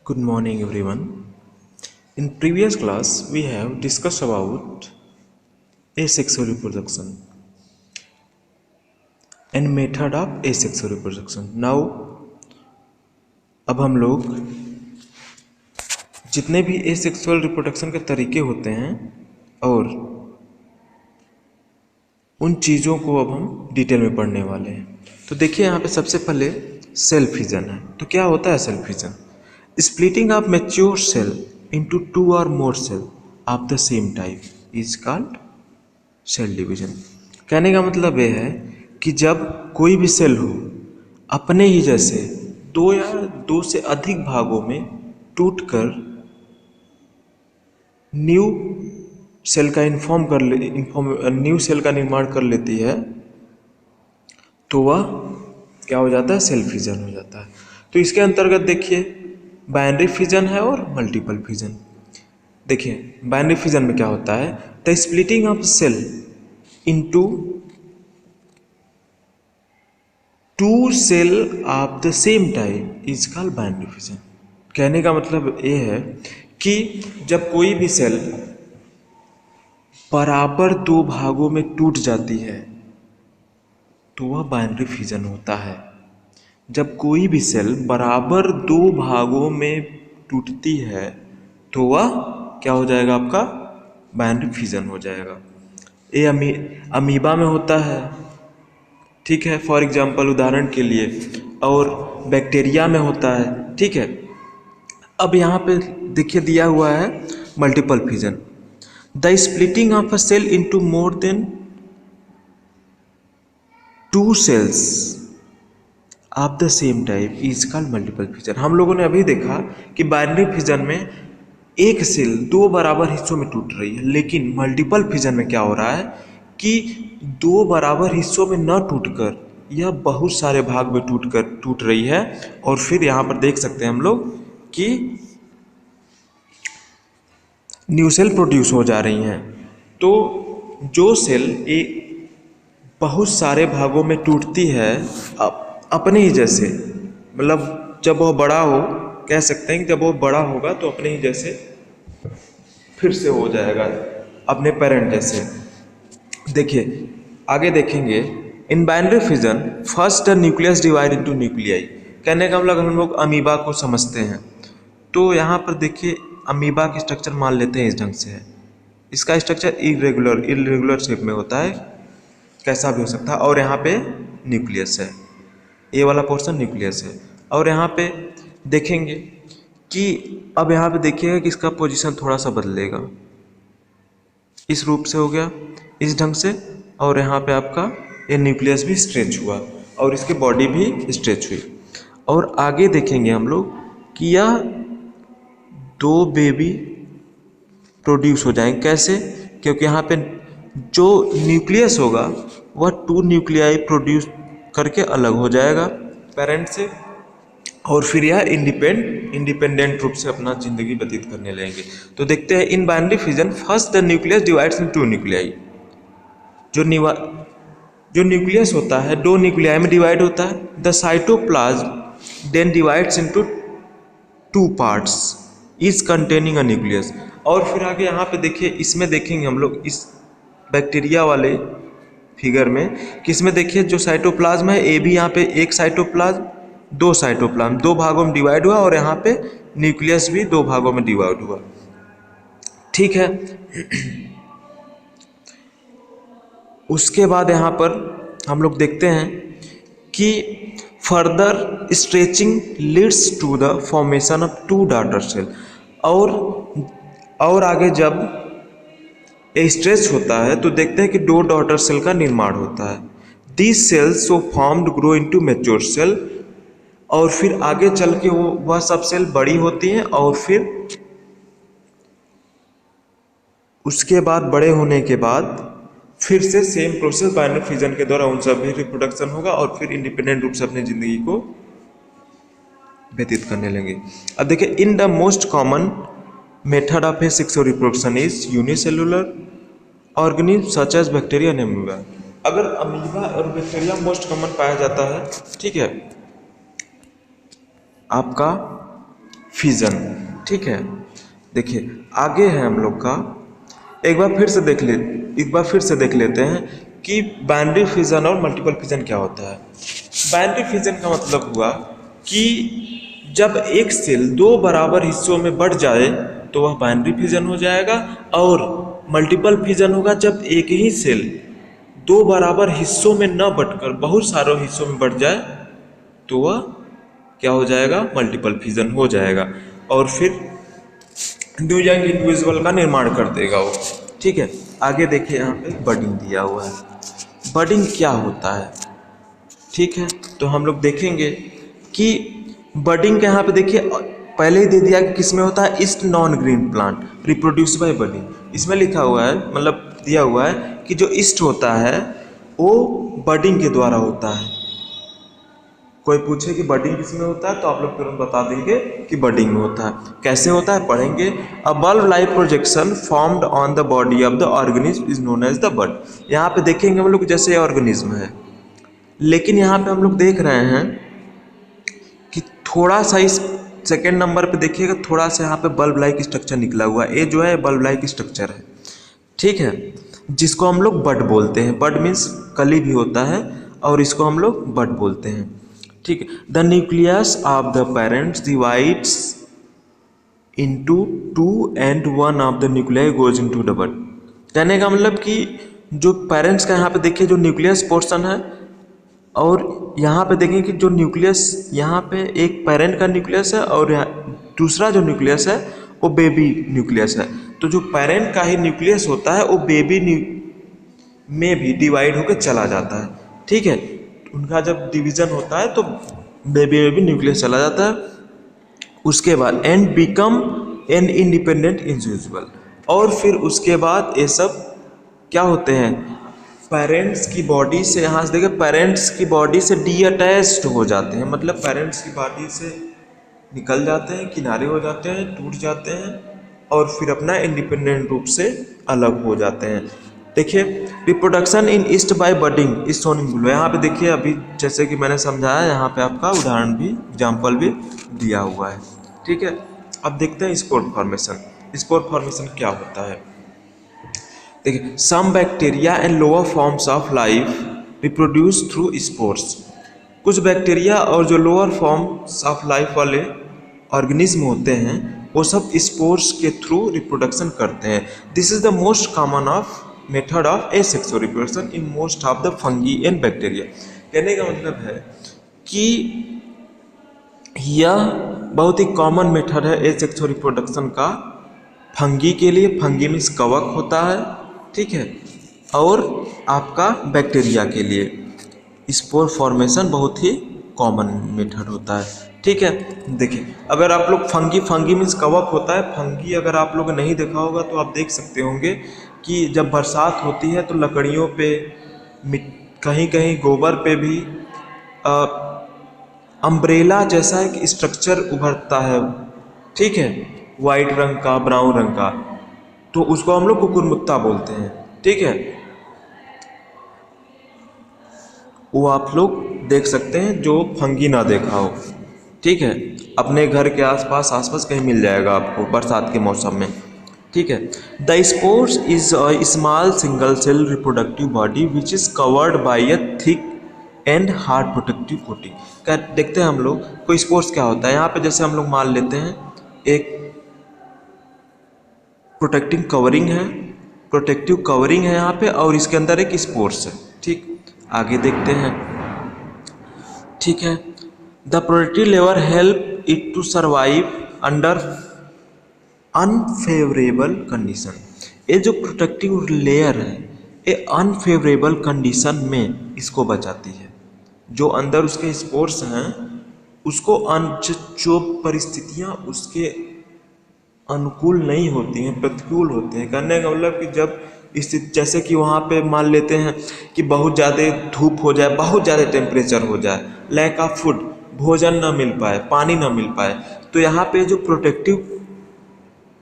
Good morning, everyone. In previous class, we have discussed about asexual reproduction and method of asexual reproduction. Now, अब हम लोग जितने भी asexual reproduction के तरीके होते हैं और उन चीज़ों को अब हम डिटेल में पढ़ने वाले हैं। तो देखिए यहाँ पे सबसे पहले सेल फिजन है। तो क्या होता है cell fission? Splitting of mature cell into two or more cell of the same type is called cell division. कहने का मतलब ये है कि जब कोई भी सेल हो अपने ही जैसे दो या दो से अधिक भागों में टूटकर न्यू सेल का न्यू सेल का निर्माण कर लेती है, तो वह क्या हो जाता है? सेल फिजन हो जाता है। तो इसके अंतर्गत देखिए बाइनरी फिजन है और मल्टीपल फिजन। देखिए बाइनरी फिजन में क्या होता है? The splitting of cell into two cell of the same type is called binary fission. कहने का मतलब ये है कि जब कोई भी सेल बराबर दो भागों में टूट जाती है तो वह बाइनरी फिजन होता है। जब कोई भी सेल बराबर दो भागों में टूटती है तो वह क्या हो जाएगा? आपका बाइनरी फिजन हो जाएगा। ये अमीबा में होता है, ठीक है, फॉर एग्जाम्पल उदाहरण के लिए, और बैक्टीरिया में होता है, ठीक है। अब यहाँ पे देखिए दिया हुआ है multiple fission. The splitting of a cell into more than two cells of the same type is called multiple fission. हम लोगों ने अभी देखा कि बाइनरी फिजन में एक सेल दो बराबर हिस्सों में टूट रही है, लेकिन मल्टीपल फिजन में क्या हो रहा है कि दो बराबर हिस्सों में न टूटकर यह बहुत सारे भाग में टूट रही है। और फिर यहाँ पर देख सकते हैं हम लोग कि न्यू सेल प्रोड्यूस हो जा रही हैं। तो जो सेल एक बहुत सारे भागों में टूटती है अपने ही जैसे, मतलब जब वह बड़ा हो, कह सकते हैं कि जब वो बड़ा होगा तो अपने ही जैसे फिर से हो जाएगा, अपने पेरेंट जैसे। देखिए आगे देखेंगे इन binary fission first the nucleus divide into nuclei. कहने का मतलब हम लोग अमीबा को समझते हैं, तो यहाँ पर देखिए अमीबा की स्ट्रक्चर मान लेते हैं इस ढंग से है। इसका स्ट्रक्चर इरेगुलर शेप में होता है, कैसा भी हो सकता है, और यहाँ पे न्यूक्लियस है, ये वाला पोर्शन न्यूक्लियस है। और यहाँ पे देखेंगे कि अब यहाँ पे देखिएगा कि इसका पोजीशन थोड़ा सा बदलेगा, इस रूप से हो गया, इस ढंग से, और यहाँ पे आपका ये न्यूक्लियस भी स्ट्रेच हुआ और इसकी बॉडी भी स्ट्रेच हुई। और आगे देखेंगे हम लोग कि यह दो बेबी प्रोड्यूस हो जाएंगे। कैसे? क्योंकि यहाँ पे जो न्यूक्लियस होगा वह टू न्यूक्लियाई प्रोड्यूस करके अलग हो जाएगा पेरेंट से, और फिर यह इंडिपेंडेंट रूप से अपना जिंदगी व्यतीत करने लगेंगे। तो देखते हैं in binary fission first the nucleus divides in two nuclei. जो न्यूक्लियस होता है दो न्यूक्लियाई में डिवाइड होता है। The cytoplasm then divides into two parts is containing a nucleus. और फिर आगे यहाँ पे देखिए, इसमें देखेंगे हम लोग इस बैक्टीरिया वाले फिगर में कि इसमें देखिए जो साइटोप्लाज्म है ए भी यहाँ पे एक साइटोप्लाज्म दो भागों में डिवाइड हुआ, और यहाँ पे न्यूक्लियस भी दो भागों में डिवाइड हुआ, ठीक है। उसके बाद यहाँ पर हम लोग देखते हैं कि further stretching leads to the formation of two daughter cell. और आगे जब ये स्ट्रेच होता है तो देखते हैं कि दो डॉटर सेल का निर्माण होता है। This cells so formed grow into mature cell, और फिर आगे चल के वह सब सेल बड़ी होती हैं, और फिर उसके बाद बड़े होने के बाद फिर से सेम प्रोसेस बाइनरी फिजन के द्वारा उन सब भी रिप्रोडक्शन होगा, और फिर इंडिपेंडेंट रूप से अपनी जिंदगी को व्यतीत करने लगेंगे। अब देखिए in the most common method of sexual reproduction is unicellular organism such as bacteria and amoeba. अगर अमीबा और बैक्टीरिया मोस्ट कॉमन पाया जाता है, ठीक है, आपका फिजन। ठीक है, देखिए आगे है हम लोग का, एक बार फिर से देख लेते हैं कि बाइनरी फिजन और मल्टीपल फिजन क्या होता है। बाइनरी फिजन का मतलब हुआ कि जब एक सेल दो बराबर हिस्सों में बढ़ जाए तो वह बाइनरी फिजन हो जाएगा, और मल्टीपल फिजन होगा जब एक ही सेल दो बराबर हिस्सों में न बंटकर बहुत सारे हिस्सों में बढ़ जाए तो वह क्या हो जाएगा, मल्टीपल फिजन हो जाएगा, और फिर न्यू यंग इंडिविजुअल का निर्माण कर देगा वो। ठीक है, आगे देखिए यहाँ पे बडिंग दिया हुआ है। बडिंग क्या होता है, ठीक है, तो हम लोग देखेंगे कि बडिंग के यहाँ पे देखिए पहले ही दे दिया कि किस में होता है, east non green plant reproduce by budding. इसमें लिखा हुआ है, मतलब दिया हुआ है कि जो ईस्ट होता है वो बडिंग के द्वारा होता है। कोई पूछे कि बडिंग किस में होता है तो आप लोग तुरंत बता देंगे कि बडिंग में होता है। कैसे होता है पढ़ेंगे। A bulb like projection formed on the body of the organism is known as the bud. यहाँ पे देखेंगे हम लोग जैसे ऑर्गेनिज्म है, लेकिन यहाँ पे हम लोग देख रहे हैं कि थोड़ा सा इस सेकेंड नंबर पे देखिएगा, थोड़ा सा यहाँ पे बल्ब लाइक स्ट्रक्चर निकला हुआ है। ये जो है बल्ब लाइक स्ट्रक्चर है, ठीक है, जिसको हम लोग बड बोलते हैं। बड मीन्स कली भी होता है, और इसको हम लोग बड बोलते हैं। ठीक है, the nucleus of the parents divides into two and one of the nuclei goes into the bud. कहने का मतलब कि जो पेरेंट्स का यहाँ पे देखिए जो न्यूक्लियस पोर्शन है, और यहाँ पे देखें कि जो न्यूक्लियस यहाँ पे एक पेरेंट का न्यूक्लियस है और दूसरा जो न्यूक्लियस है वो बेबी न्यूक्लियस है। तो जो पेरेंट का ही न्यूक्लियस होता है वो बेबी में भी डिवाइड होकर चला जाता है। ठीक है, उनका जब डिवीजन होता है तो बेबी न्यूक्लियस चला जाता है, उसके बाद and become an independent individual. और फिर उसके बाद ये सब क्या होते हैं, पेरेंट्स की बॉडी से, यहाँ से देखिए पेरेंट्स की बॉडी से डी अटैच्ड हो जाते हैं, मतलब पेरेंट्स की बॉडी से निकल जाते हैं, किनारे हो जाते हैं, टूट जाते हैं, और फिर अपना इंडिपेंडेंट रूप से अलग हो जाते हैं। देखिए reproduction in yeast by budding is shown in blue. यहाँ पे देखिए अभी जैसे कि मैंने समझाया, यहाँ पे आपका उदाहरण भी, एग्जाम्पल भी दिया हुआ है। ठीक है, अब देखते हैं स्पोर फॉर्मेशन। स्पोर फॉर्मेशन क्या होता है, देखिए some bacteria and lower forms of life reproduce through spores. कुछ बैक्टीरिया और जो लोअर फॉर्म्स ऑफ लाइफ वाले ऑर्गेनिज्म होते हैं वो सब स्पोर्स के थ्रू रिप्रोडक्शन करते हैं। This is the most common of method of asexual reproduction in most of the fungi and bacteria. कहने का मतलब है कि यह बहुत ही कॉमन मेथड है एसेक्सुअल रिप्रोडक्शन का फंगी के लिए। फंगी मीन्स कवक होता है, ठीक है, और आपका बैक्टीरिया के लिए स्पोर फॉर्मेशन बहुत ही कॉमन मेथड होता है। ठीक है, देखिए अगर आप लोग फंगी मीन्स कवक होता है। फंगी अगर आप लोग नहीं देखा होगा तो आप देख सकते होंगे कि जब बरसात होती है तो लकड़ियों पे, कहीं कहीं गोबर पे भी अम्ब्रेला जैसा एक स्ट्रक्चर उभरता है, ठीक है, वाइट रंग का, ब्राउन रंग का, तो उसको हम लोग कुकुरमुत्ता बोलते हैं। ठीक है, वो आप लोग देख सकते हैं जो फंगी ना देखा हो। ठीक है, अपने घर के आसपास कहीं मिल जाएगा आपको बरसात के मौसम में। ठीक है, the spores is a small single cell reproductive body which is covered by a thick and hard protective coating. क्या देखते हैं हम लोग, कोई स्पोर्स क्या होता है, यहाँ पे जैसे हम लोग मान लेते हैं एक प्रोटेक्टिव कवरिंग है यहाँ पे, और इसके अंदर एक स्पोर्स है। ठीक, आगे देखते हैं। ठीक है, the protective layer help it to survive under unfavourable condition. ये जो प्रोटेक्टिव लेयर है ये अनफेवरेबल कंडीशन में इसको बचाती है। जो अंदर उसके स्पोर्स हैं उसको जो परिस्थितियाँ उसके अनुकूल नहीं होती हैं, प्रतिकूल होते हैं। कहने का मतलब कि जब स्थिति, जैसे कि वहाँ पे मान लेते हैं कि बहुत ज़्यादा धूप हो जाए, बहुत ज़्यादा टेम्परेचर हो जाए, लैक ऑफ फूड, भोजन ना मिल पाए, पानी ना मिल पाए, तो यहाँ पे जो प्रोटेक्टिव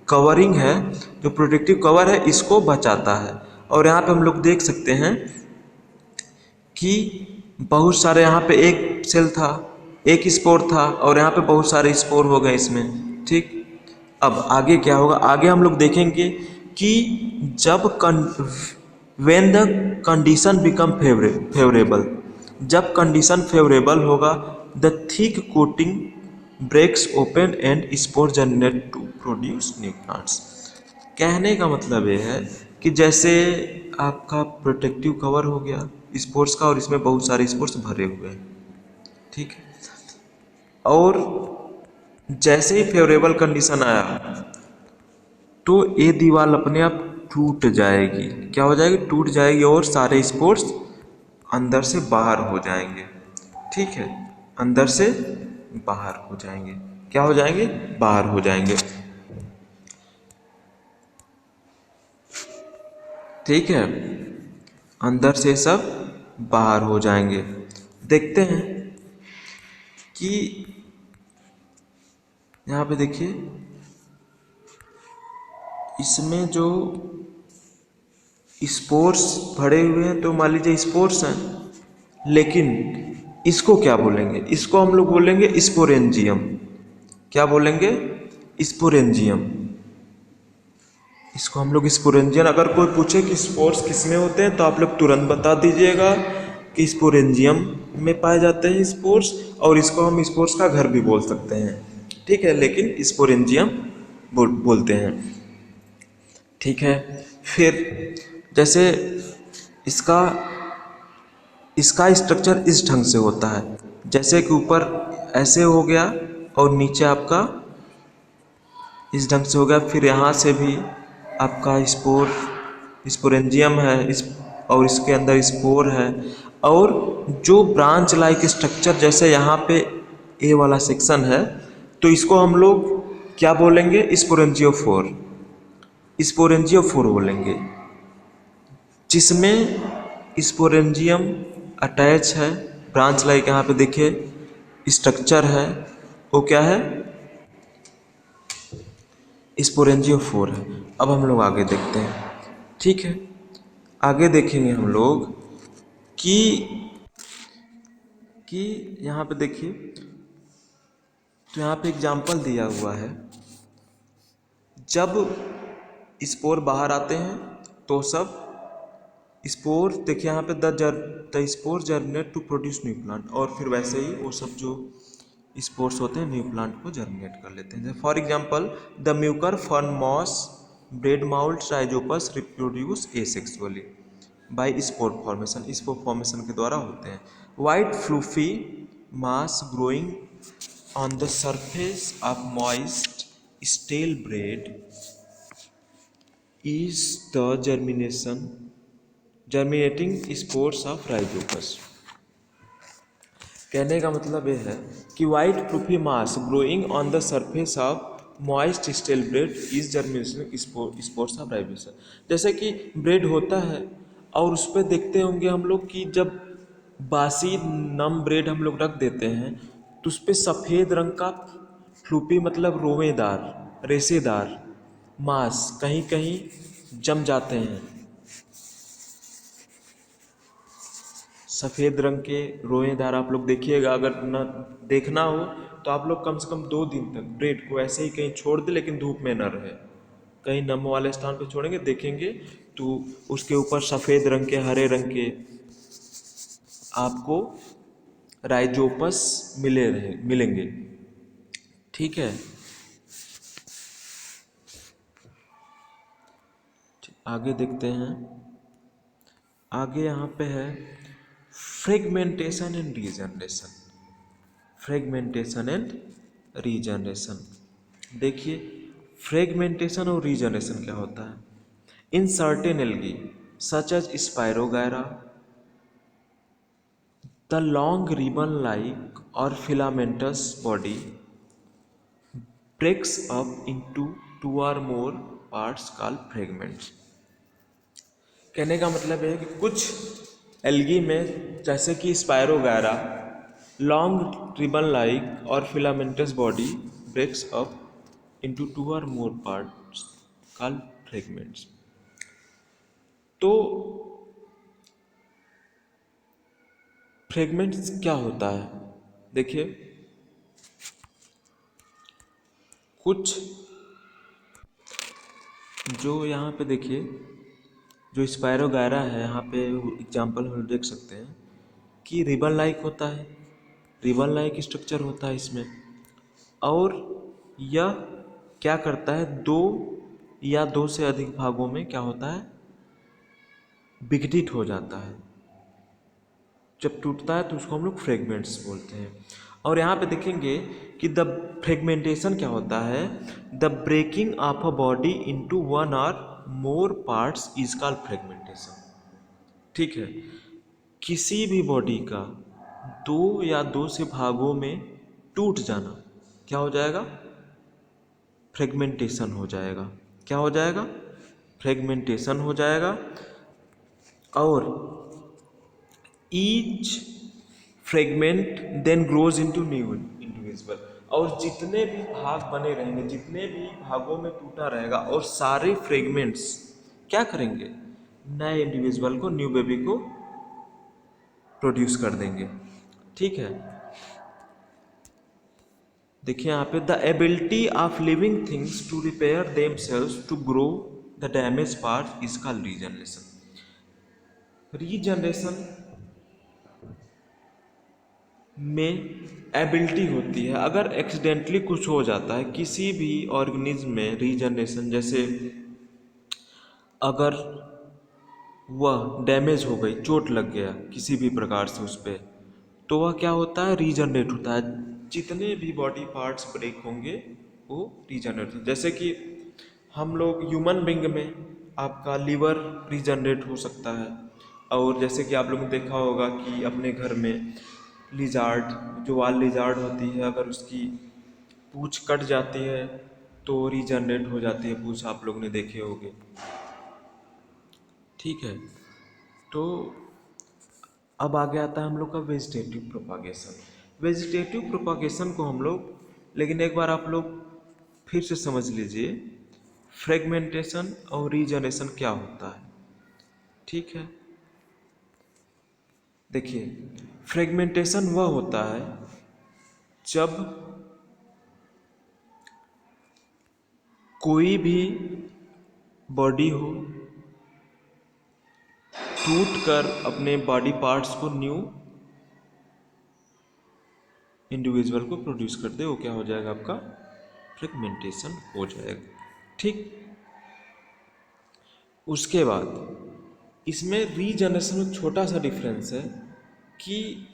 कवरिंग है, जो प्रोटेक्टिव कवर है, इसको बचाता है। और यहाँ पे हम लोग देख सकते हैं कि बहुत सारे, यहाँ पे एक सेल था, एक स्पोर था, और यहाँ पे बहुत सारे स्पोर हो गए इसमें। ठीक। अब आगे क्या होगा, आगे हम लोग देखेंगे कि जब when the condition become favourable, जब कंडीशन फेवरेबल होगा, the thick coating breaks open and spore generate to produce new plants. कहने का मतलब ये है कि जैसे आपका प्रोटेक्टिव कवर हो गया स्पोर्स का, और इसमें बहुत सारे स्पोर्स भरे हुए हैं, ठीक है। और जैसे ही फेवरेबल कंडीशन आया तो ये दीवार अपने आप टूट जाएगी। क्या हो जाएगी? टूट जाएगी, और सारे स्पोर्ट्स अंदर से बाहर हो जाएंगे, ठीक है। अंदर से बाहर हो जाएंगे। क्या हो जाएंगे? बाहर हो जाएंगे, ठीक है। अंदर से सब बाहर हो जाएंगे। देखते हैं कि यहाँ पे देखिए, इसमें जो स्पोर्स भरे हुए हैं तो मान लीजिए स्पोर्स हैं, लेकिन इसको क्या बोलेंगे? इसको हम लोग बोलेंगे स्पोरेंजियम। क्या बोलेंगे? स्पोरेंजियम। इसको हम लोग स्पोरेंजियम, अगर कोई पूछे कि स्पोर्स किसमें होते हैं तो आप लोग तुरंत बता दीजिएगा कि स्पोरेंजियम में पाए जाते हैं स्पोर्स, और इसको हम स्पोर्स का घर भी बोल सकते हैं, ठीक है, लेकिन स्पोरेंजियम बोलते हैं, ठीक है। फिर जैसे इसका इसका स्ट्रक्चर इस ढंग से होता है, जैसे कि ऊपर ऐसे हो गया और नीचे आपका इस ढंग से हो गया, फिर यहाँ से भी आपका स्पोरेंजियम है इस, और इसके अंदर स्पोर है, और जो ब्रांच लाइक स्ट्रक्चर जैसे यहाँ पे ए वाला सेक्शन है, तो इसको हम लोग क्या बोलेंगे? स्पोरेंजियोफोर। स्पोरेंजियोफोर बोलेंगे, जिसमें स्पोरेंजियम अटैच है, ब्रांच लाइक यहाँ पे देखिए स्ट्रक्चर है, वो क्या है? स्पोरेंजियोफोर है। अब हम लोग आगे देखते हैं, ठीक है। आगे देखेंगे हम लोग कि कि यहाँ पे देखिए, तो यहाँ पे एग्जाम्पल दिया हुआ है, जब स्पोर बाहर आते हैं तो सब स्पोर देखिए यहाँ पे the spore germinate to produce new plant, और फिर वैसे ही वो सब जो स्पोर्स होते हैं न्यू प्लांट को जर्मिनेट कर लेते हैं। For example the mucor fern moss bread mould rhizopus reproduce asexually by spore formation, spore formation के द्वारा होते हैं। White fluffy mass growing on the surface of moist stale bread is the germinating spores of rhizopus। कहने का मतलब ये है कि white fluffy mass growing on the surface of moist stale bread is germination spores of rhizopus. जैसे कि bread होता है और उस पर देखते होंगे हम लोग कि जब बासी नम ब्रेड हम लोग रख देते हैं तो उस पर सफ़ेद रंग का फ्लूपी मतलब रोवेदार रेशेदार मांस कहीं कहीं जम जाते हैं। सफ़ेद रंग के रोएदार आप लोग देखिएगा, अगर न देखना हो तो आप लोग कम से कम 2 दिन तक ब्रेड को ऐसे ही कहीं छोड़ दें, लेकिन धूप में न रहे, कहीं नम वाले स्थान पर छोड़ेंगे, देखेंगे तो उसके ऊपर सफ़ेद रंग के हरे रंग के आपको राइजोपस मिलेंगे, ठीक है। आगे देखते हैं, आगे यहाँ पे है fragmentation and regeneration. Fragmentation and regeneration, देखिए फ्रेगमेंटेशन और रीजनरेशन क्या होता है। In certain algae such as spirogyra the long ribbon like और filamentous body breaks up into 2 or more parts called fragments। कहने का मतलब है कि कुछ एल्गी में जैसे कि स्पायरोगायरा लॉन्ग रिबन लाइक और filamentous body breaks up into 2 or more parts called fragments. तो फ्रेगमेंट्स क्या होता है? देखिए, कुछ जो यहाँ पे देखिए, जो स्पायरोगायरा है, यहाँ पे एग्जाम्पल हम देख सकते हैं कि रिबन लाइक होता है, रिबन लाइक स्ट्रक्चर होता है इसमें। और यह क्या करता है, दो या दो से अधिक भागों में क्या होता है, विघटित हो जाता है। जब टूटता है तो उसको हम लोग फ्रेगमेंट्स बोलते हैं। और यहाँ पे देखेंगे कि द फ्रेगमेंटेशन क्या होता है, the breaking off a body into one or more parts is called fragmentation. ठीक है, किसी भी बॉडी का दो या दो से भागों में टूट जाना क्या हो जाएगा, फ्रेगमेंटेशन हो जाएगा। क्या हो जाएगा, फ्रेगमेंटेशन हो जाएगा। और each fragment then grows into new individual. और जितने भी भाग बने रहेंगे, जितने भी भागों में टूटा रहेगा, और सारे फ्रेगमेंट्स क्या करेंगे, नए इंडिविजुअल को, न्यू बेबी को प्रोड्यूस कर देंगे। ठीक है, देखिए यहाँ पे the ability of living things to repair themselves to grow the damage part is called regeneration. Regeneration में एबिलिटी होती है, अगर एक्सीडेंटली कुछ हो जाता है किसी भी ऑर्गेनिज्म में, रीजनरेशन जैसे अगर वह डैमेज हो गई, चोट लग गया किसी भी प्रकार से उस पर, तो वह क्या होता है, रीजनरेट होता है। जितने भी बॉडी पार्ट्स ब्रेक होंगे वो रीजनरेट होते, जैसे कि हम लोग ह्यूमन बींग में आपका लीवर रीजनरेट हो सकता है। और जैसे कि आप लोगों ने देखा होगा कि अपने घर में लिजार्ड, जो वाल लिजार्ड होती है, अगर उसकी पूंछ कट जाती है तो रीजनरेट हो जाती है पूंछ, आप लोगों ने देखे होंगे। ठीक है, तो अब आगे आता है हम लोग का वेजिटेटिव प्रोपागेशन। वेजिटेटिव प्रोपागेशन को हम लोग, लेकिन एक बार आप लोग फिर से समझ लीजिए, फ्रेगमेंटेशन और रीजनरेशन क्या होता है। ठीक है, देखिए फ्रेगमेंटेशन वह होता है जब कोई भी बॉडी हो टूट कर अपने बॉडी पार्ट्स को न्यू इंडिविजुअल को प्रोड्यूस कर दे, वो क्या हो जाएगा, आपका फ्रेगमेंटेशन हो जाएगा। ठीक, उसके बाद इसमें रीजनरेशन में छोटा सा डिफरेंस है कि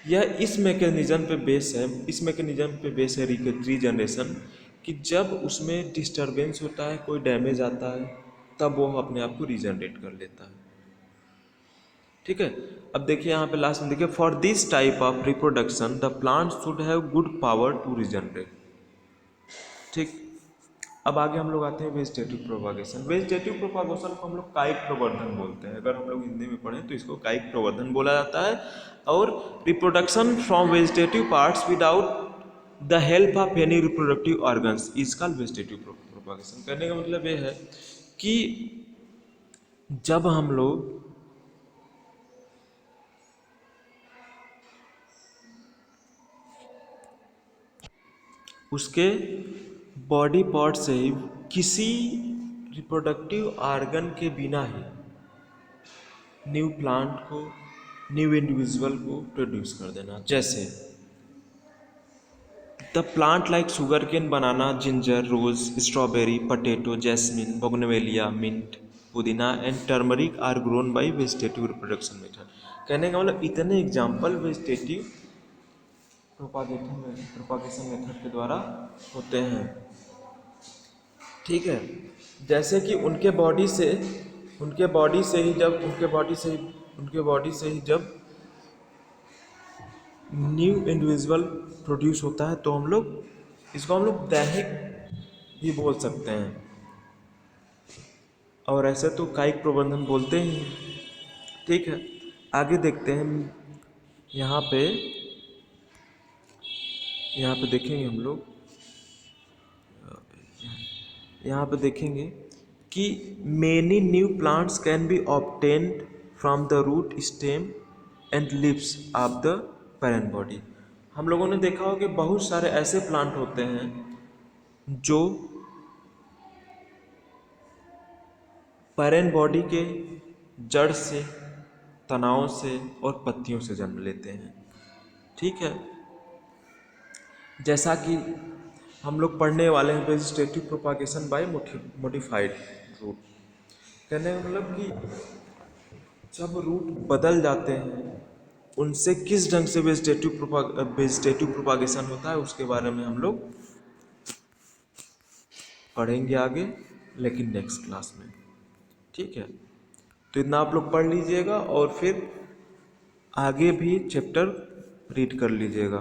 यह इस मैकेनिज्म पे बेस है, इस मैकेनिज्म पे बेस है रीजनरेशन, कि जब उसमें डिस्टरबेंस होता है, कोई डैमेज आता है, तब वो अपने आप को रीजनरेट कर लेता है। ठीक है, अब देखिए यहाँ पे लास्ट में देखिए, for this type of reproduction the plant should have good power to regenerate. ठीक, अब आगे हम लोग आते हैं वेजिटेटिव प्रोपागेशन। वेजिटेटिव प्रोपागेशन को हम लोग कायिक प्रवर्धन बोलते हैं, अगर हम लोग हिंदी में पढ़ें तो इसको कायिक प्रवर्धन बोला जाता है। और reproduction from vegetative parts without the help of any reproductive organs is called vegetative propagation. कहने का मतलब ये है कि जब हम लोग उसके बॉडी पार्ट से ही, किसी रिप्रोडक्टिव ऑर्गन के बिना ही न्यू प्लांट को, न्यू इंडिविजुअल को प्रोड्यूस कर देना। जैसे the plant like sugar cane, banana, ginger, rose, strawberry, potato, jasmine, bougainvillea, mint, pudina and turmeric are grown by vegetative reproduction method. कहने का मतलब इतने एग्जाम्पल वेजिटेटिव प्रोपागेशन मेथड के द्वारा होते हैं। ठीक है, जैसे कि उनके बॉडी से ही जब न्यू इंडिविजुअल प्रोड्यूस होता है तो हम लोग इसको दैहिक भी बोल सकते हैं, और ऐसे तो कायिक प्रबंधन बोलते ही हैं। ठीक है, आगे देखते हैं। यहाँ पे देखेंगे हम लोग, यहाँ पे देखेंगे कि many new plants can be obtained from the root, stem and leaves of the parent body. हम लोगों ने देखा हो कि बहुत सारे ऐसे प्लांट होते हैं जो पैरेंट बॉडी के जड़ से, तनाव से और पत्तियों से जन्म लेते हैं। ठीक है, जैसा कि हम लोग पढ़ने वाले हैं vegetative propagation by modified root. कहने का मतलब कि जब रूट बदल जाते हैं उनसे किस ढंग से वेजिटेटिव प्रोपागेशन होता है उसके बारे में हम लोग पढ़ेंगे आगे, लेकिन नेक्स्ट क्लास में। ठीक है, तो इतना आप लोग पढ़ लीजिएगा और फिर आगे भी चैप्टर रीड कर लीजिएगा।